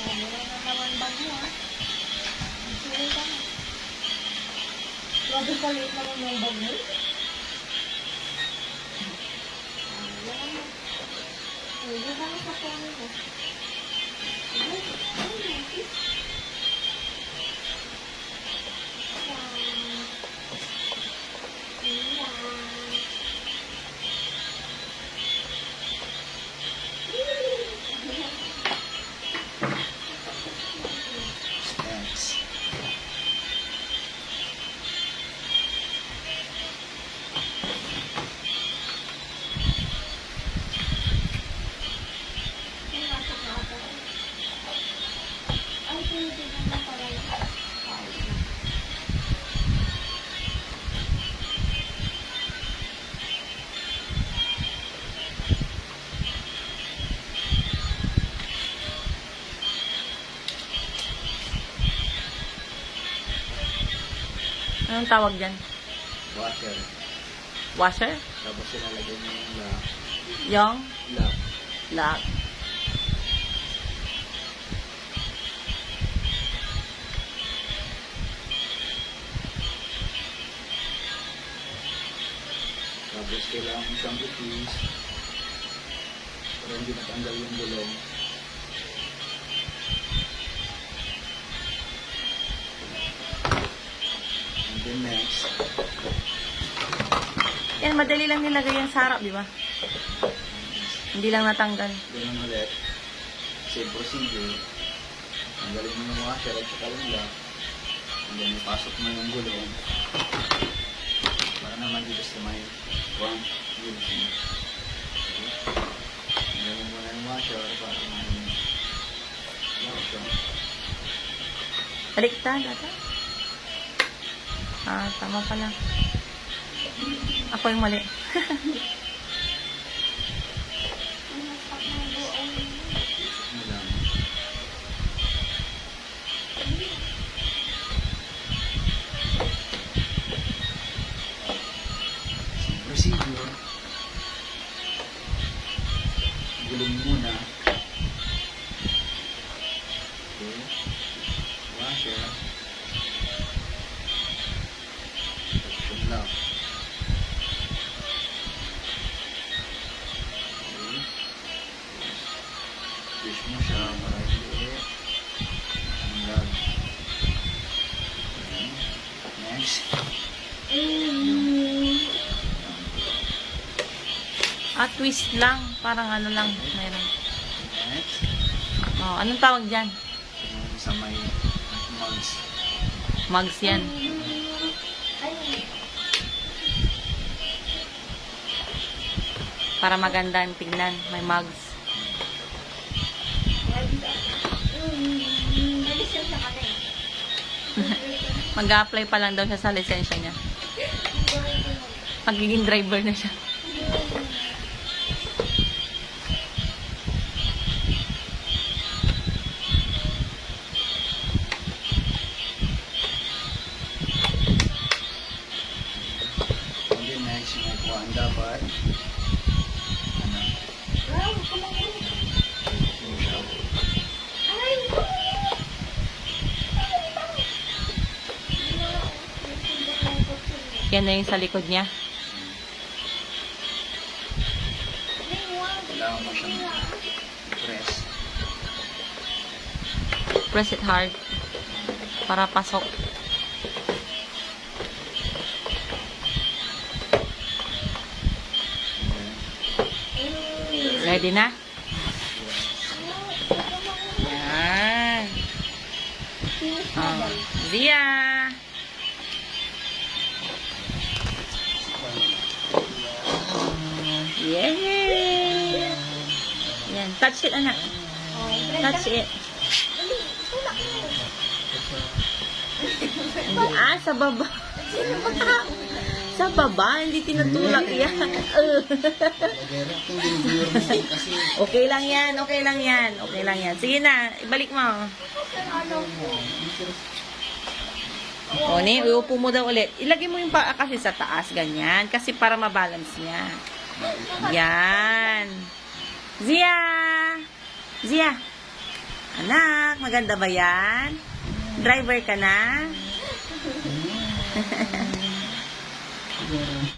Meron na naman bag mo, ha? Sige ka na. Grabe kalit naman yung bag mo. Hindi ba sa phone ko? Thanks. Ay, tinitignan na pala yun. Anong tawag dyan? Washer. Washer? Tapos ilalagay mo yung lock. Yung? Lock. Lock. Tapos kailangan mo siyang i-twist para hindi natanggal yung gulong. And then next, Yan, madali lang nilagay yung sarap, di ba? Hindi lang natanggal. ganun ulit. Same procedure. Tanggalin mo yung washer at saka yung lock. And then ipasok mo yung gulong. Para naman dito sa may front wheel. Tanggalin mo na yung washer para may lock siya. Baliktad, ata? Ah, tama pala. Ako yung mali. Ano lang. Procedure. Gulong muna. Okay. Washer. Tapos lock. Okay. Twist mo siya para hindi tanggal. Okay. Next. Twist lang. Parang ano lang. Mayroon. Next. Oh, anong tawag dyan? Yung sa may mugs. Mugs yan. Para maganda ang tignan. May mugs. Nalisensya ka na eh. Mag-a-apply pa lang daw siya sa lisensya niya. Magiging driver na siya. And then next, yung kuhaan dapat. Ano? Wow, kumangin. Yung siya. Ay! Yan na yung sa likod niya. Kailangan mo siyang press. Press it hard. Para pasok. Ready na? Yan. Oh. Zia! Yay! Yan. Touch it, anak. Touch it. Hindi, sa baba. Sa baba, hindi tinutulak yan. Okay lang yan, okay lang yan. Okay lang yan. Sige na, ibalik mo. O, ni, uupo mo daw ulit. Ilagay mo yung paa kasi sa taas, ganyan. Kasi para mabalance niya. Yan. Zia! Zia. Anak, maganda ba yan? Driver ka na?